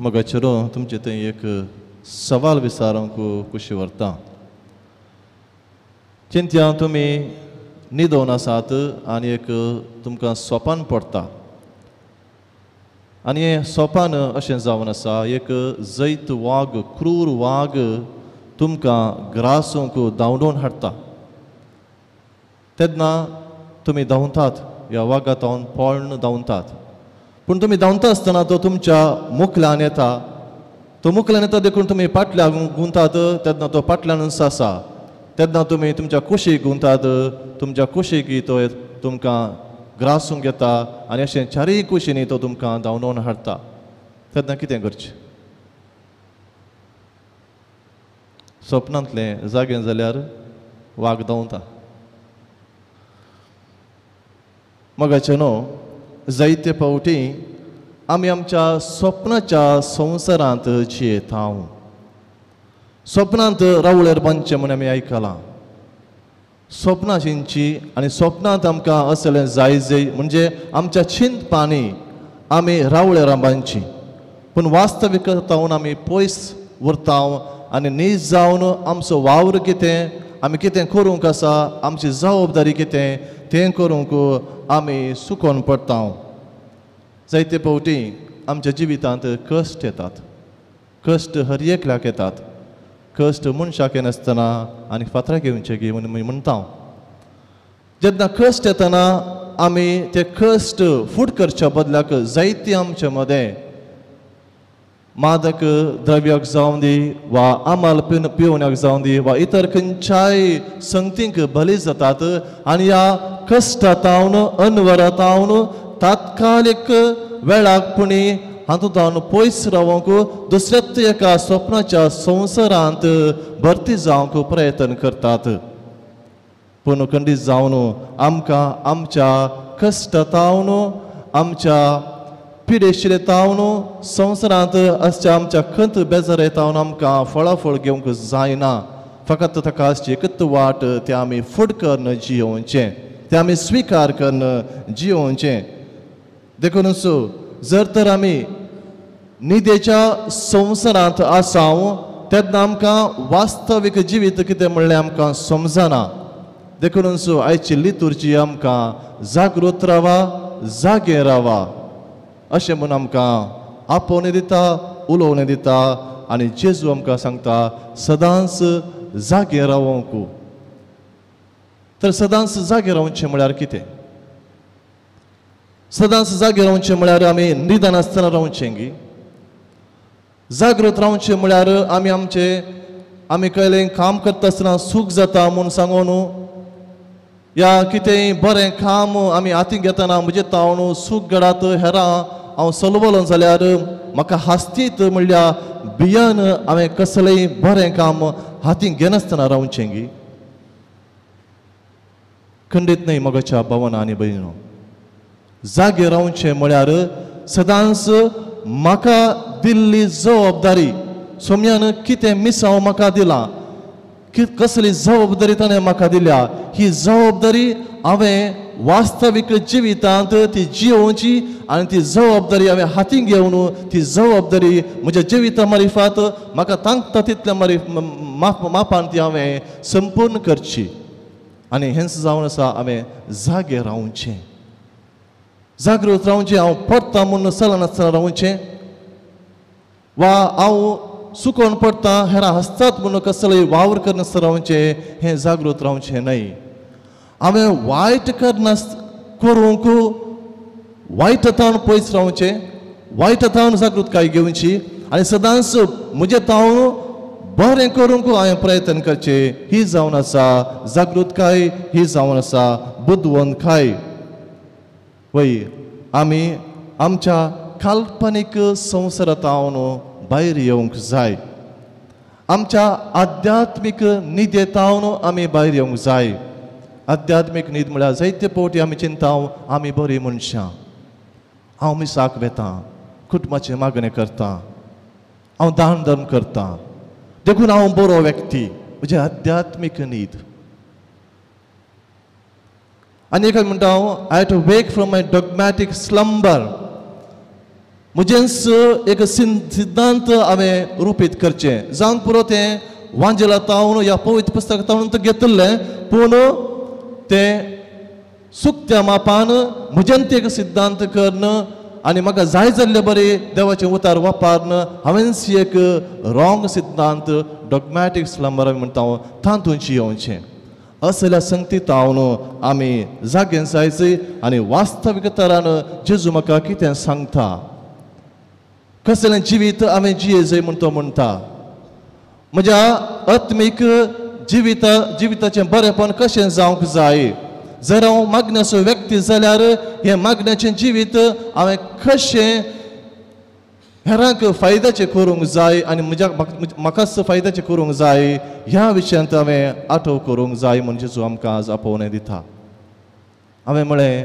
मगाचेरो तुमचे थंय एक सवाल विचारूंक कशी व्हरता. चिंत्या तुमी न्हिदोवन आसात आनी एक तुमकां सोपान पडटा आनी हें सोपान अशें जावन आसा एक जैत वाग क्रूर वाग तुमकां ग्रासूंक धांवडोवन हाडटा. तेन्ना तुमी धांवतात ह्या वागातावन पळोवन धांवतात. पूण तुमी धांवता आसतना तो तुमच्या मुखल्यान येता. तो मुखल्यान येता देखून तुमी फाटल्यान गुंतात तेन्ना तो फाटल्यान सासा. तेन्ना तुमी तुमच्या कुशीक गुंतात. तुमच्या कुशीक तो तुमकां ग्रासूंक येता आनी अशें चारय कुशींनी तो तुमकां धांवडोवन हाडटा. तेन्ना कितें करचें? स्वप्नांतलें जागें जाल्यार वाग धांवता. मगाचे न्हू जायते फावटी आमी आमच्या स्वप्नाच्या संवसारांत जियेता. स्वप्नांत रावळेर बांदचें म्हूण आमी आयकलां. स्वप्नां चिंतची आनी स्वप्नांत आमकां असलें जाय म्हणजे आमच्या चिंतपांनी आमी रावळेर बांदची. पूण वास्तविकतावन आमी पयस उरता आनी नीज जावन आमचो वावर कितें, आमी कितें करूंक आसा, आमची जबाबदारी कितें तें करूंक आमी सुकोन पडटा. जायते फावटी आमच्या जिवितांत कश्ट येतात. कश्ट हर एकल्याक येतात. कश्ट मनशाक येनासतना आनी फातराक येवचे गी म्हणून म्हणटा. जेन्ना कश्ट येतना आमी ते कश्ट फूट करच्या बदलाक जायती आमचे मदें मादक द्रव्याक जावं दी वा आमाल पिवण्याक जावं दी वा इतर खंयच्याय संगतींक बली जातात आनी ह्या कश्टांतावन अनवरातावन तात्कालीक वेळाक पुणी हातूंतावन पयस रावंक दुसऱ्याच एका स्वप्नाच्या संवसारांत भरती जावंक प्रयत्न करतात. पूण खंडीत जावन आमकां आमच्या कश्टांतावन आमच्या पिडेशिरेतावन संवसारांत असच्या आमच्या खंत बेजारेतावन आमकां फळाफळ घेवंक जायना. फकत ताका आसची एकच वाट तें आमी फुड करून जियोवचें, तें आमी स्विकार करून जियोवचें. देखूनच जर तर आमी न्हिदेच्या संवसारांत आसाव तेन्ना आमकां वास्तवीक जिवीत कितें म्हणलें आमकां समजना. देखूनच आयची लितुर्जी आमकां जागृत रावा, जागे रावा अशें म्हूण आमकां आपोवन दिता, उलोवन दिता आनी जेजू आमकां सांगता सदांच जागे रावंक. तर सदांच जागे रावचें म्हळ्यार कितें? सदांच जागे रावचें म्हळ्यार आमी न्हिदन आसतना रावचें गी. जागृत रावचें म्हळ्यार आमी कैलें काम करता आसतना सूख जाता म्हूण सांगून या कितेंय बरें काम आमी हातीक घेतना म्हणजे तावन सूख घडात हेरां हांव चलवलो जाल्यार म्हाका हास्तीत म्हणल्यार भियन हांवें कसलेंय बरें काम हातीक घेनासतना रावचें गी. खंडीत न्हय मोगाच्या भावांनो आनी भयणीनो. जागे रावचें म्हळ्यार सदांच म्हाका दिल्ली जबाबदारी सोम्यान कितें मिसांव म्हाका दिलां, कसली जबाबदारी ताणें म्हाका दिल्या, ही जबाबदारी हांवें वास्तवीक जिवितांत ती जियोवची आनी ती जबाबदारी हांवें हातीक घेवन ती जबाबदारी म्हज्या जिविता मार्फत म्हाका तांकता तितल्या मापान ती हांवें संपूर्ण करची. आनी हेंच जावन आसा हांवें जागे रावचें, जागृत रावचें. हांव पडटा म्हूण चलनासतना रावचें वा हांव सुकोन पडटा हेरां हसतात म्हूण कसलेय वावर करनासतना रावचें, हें जागृत रावचें न्हय. हांवें वायट करूंक वायटांतावन पयस रावचें, वायटांतावन जागृतकाय घेवची आनी सदांच म्हजें तावन बरें करूंक हांवें प्रयत्न करचें. ही जावन आसा जागृतकाय, ही जावन आसा बुदवंतकाय. वय आमी आमच्या काल्पनीक संवसारांतावन भायर येवंक जाय. आमच्या आध्यात्मीक न्हिदेतावन आमी भायर येवंक जाय. आध्यात्मीक न्हीद म्हळ्यार जायते फावटी आमी चिंताव आमी बरीं मनशां, हांव मिसाक वेतां, कुटुंबाचें मागणें करतां, हांव दान धर्म करतां, देखून हांव बरो व्यक्ती. म्हणजे आध्यात्मीक न्हीद. आनी एक म्हणटा हांव I have to wake from my dogmatic slumber. म्हजेंच एक सिद्धांत हांवें रुपीत करचें जावन पुरो तें वांजेला तावन ह्या पवित्र पुस्तक तावन घेतलें पूण तें सुक्त्या मापान म्हज्यान ते एक सिद्धांत करन आनी म्हाका जाय जाल्ले बरे देवाचें उतार वापरन हांवें एक रॉंग सिद्धांत डॉगमॅटीक स्लंबर आमी म्हणटा तातूंत येवचें असल्या संगतीत हांव आमी जागे जायचें आनी वास्तवीक तरान जेजू म्हाका कितें सांगता कसलें जिवीत हांवें जियेचें म्हूण तो म्हणटा म्हज्या आत्मीक जिविताचें बरेंपण कशें जावंक जाय जर हांव मागण्याचो व्यक्ती जाल्यार हें मागण्याचें जिवीत हांवें कशें हेरांक फायद्याचें करूंक जाय आनी म्हाकाच फायद्याचें करूंक जाय ह्या विशयांत हांवें आठव करूंक जाय म्हणजे जेजू आमकां आज आपोवणें दिता हांवें म्हळें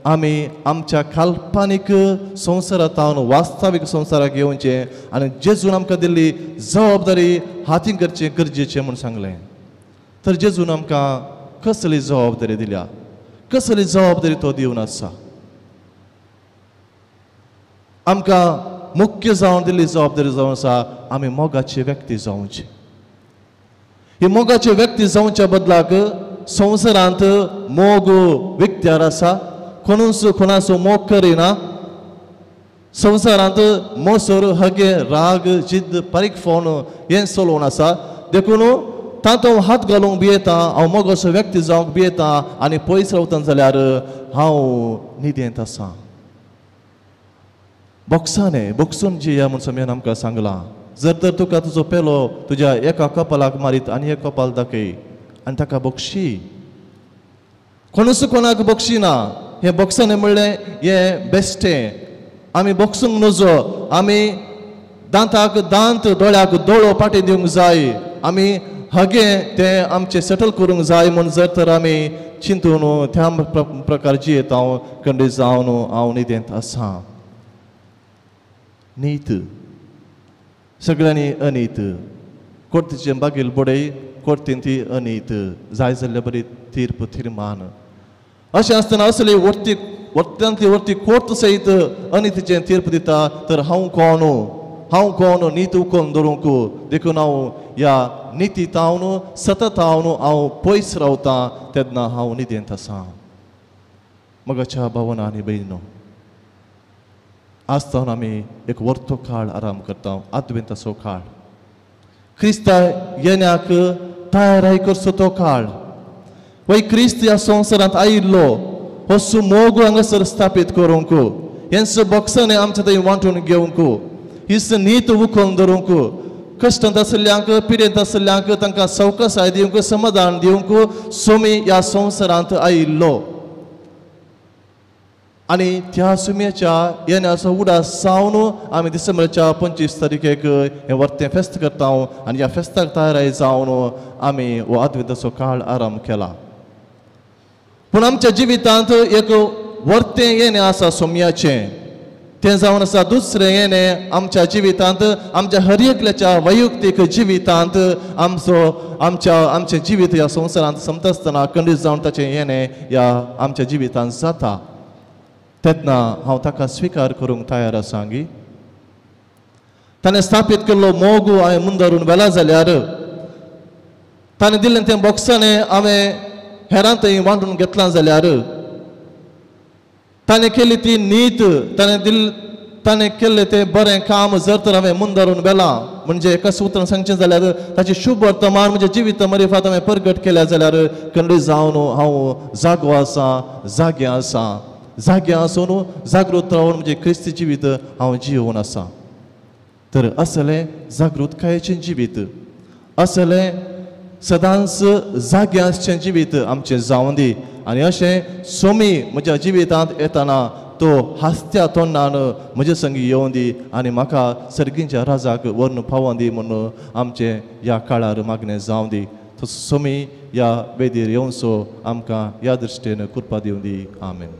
आमी आमच्या काल्पनीक संवसारांत वास्तवीक संवसाराक येवचें आनी जेजून आमकां दिल्ली जबाबदारी हातीन करचें गरजेचें म्हूण सांगलें तर जेजून आमकां कसली जबाबदारी दिल्या कसली जबाबदारी तो दिवन आसा आमकां मुख्य जावन दिल्ली जबाबदारी जावन आसा आमी मोगाची व्यक्ती जावची ही मोगाची व्यक्ती जावच्या बदलाक संवसारांत मोग विकत्यार आसा कोणाचो मोग करिना संवसारांत मोसोर हगे राग जिद्द परीकफोन हें चलोवन आसा देखून तातूंत हात घालूंक भियेता हांव मोगाचो व्यक्ती जावंक भियेता आनी पयस रावता जाल्यार हांव न्हिदेंत आसा बोक्सून जिया म्हूण समेन आमकां सांगलां जर तर तुका तुजो पेलो तुज्या एका कपालाक मारीत आनी एक कपाल दाखय आनी ताका बोक्षी कोणाक बोक्षिना हें बोक्साने म्हणलें हें बेश्टें आमी बोक्सूंक नजो आमी दांताक दांत दोळ्याक दोळो पाटी दिवंक जाय आमी हगे तें आमचें सेटल करूंक जाय म्हूण जर तर आमी चिंतून त्या प्रकार जियेत हांव खंडीत जावन हांव न्हिदेंत आसा नीत सगळ्यांनी अनीत कोर्तीचें बागील बोडय कोर्तीन ती अनीत जाय जाल्ले बरी तीर्प थिरमान अशें आसतना असली वर्त्यांतली कोर्ट सयत अनितीचें तीर्प दिता तर हांव कोण नीत उखोवन दवरूंक देखून हांव ह्या नितीत हांव सतत हांव पयस रावतां तेन्ना हांव न्हिदेंत आसा मोगाच्या भावना आनी भयणो आज तावन आमी एक वर्तो काळ आराम करता आद्वेंताचो काळ क्रिस्ता येण्याक तयाराय करचो तो काळ वय क्रिस्त ह्या संवसारांत आयिल्लो हो सुमोग हांगासर स्थापीत करूंक हेंच बोक्सांनी आमच्या थंय वांटून घेवंक हिच नीत उखोवन धरूंक कश्टांत आशिल्ल्यांक पिडेंत आशिल्ल्यांक तांकां सवकासाय दिवंक समाधान दिवंक सोमी ह्या संवसारांत आयिल्लो आनी त्या सुमयेच्या येण्याचो उडास जावन आमी डिसेंबराच्या 25 तारीखेक हें वर्तें फेस्त करता आनी ह्या फेस्ताक तयाराय जावन आमी हो अद्वेताचो काळ आराम केला पूण आमच्या जिवितांत एक वर्तें येणें आसा सोमयाचें तें जावन आसा दुसरें येणें आमच्या जिवितांत आमच्या हर एकल्याच्या वैयक्तीक जिवितांत आमचें जिवीत ह्या संवसारांत समता आसतना खंडीत जावन ताचें येणें ह्या आमच्या जिवितांत जाता तेन्ना हांव ताका स्विकार करूंक तयार आसा ताणें स्थापीत केल्लो मोग हांवें मुंदरून वेला जाल्यार ताणें दिल्लें तें बोक्सांनी हांवें हेरां थंय वांटून घेतलां जाल्यार ताणें केली ती नीत ताणें केल्लें तें बरें काम जर तर हांवें मुंदरून वेलां म्हणजे एका सुत्रान सांगचें जाल्यार ताची शुभ वर्तमान म्हणजे जिवीत मरिफात हांवें परगट केल्या जाल्यार खंडीत जावन हांव जागो आसा जागे आसून जागृत रावन म्हणजे क्रिस्ती जिवीत हांव जियोवन आसा तर असलें जागृतकायेचें जिवीत असलें सदांच जागे आसचें जिवीत आमचें जावं दी आनी अशें सोमी म्हज्या जिवितांत येताना तो हास्त्या तोंडान म्हजे संगी येवं दी आनी म्हाका सर्गींच्या राजाक व्हरून पावों दी म्हणून आमचें ह्या काळार मागणें जावं दी तो सोमी ह्या वेदीर येवचो आमकां ह्या दृश्टेन कृपा दिवं दी आमेन.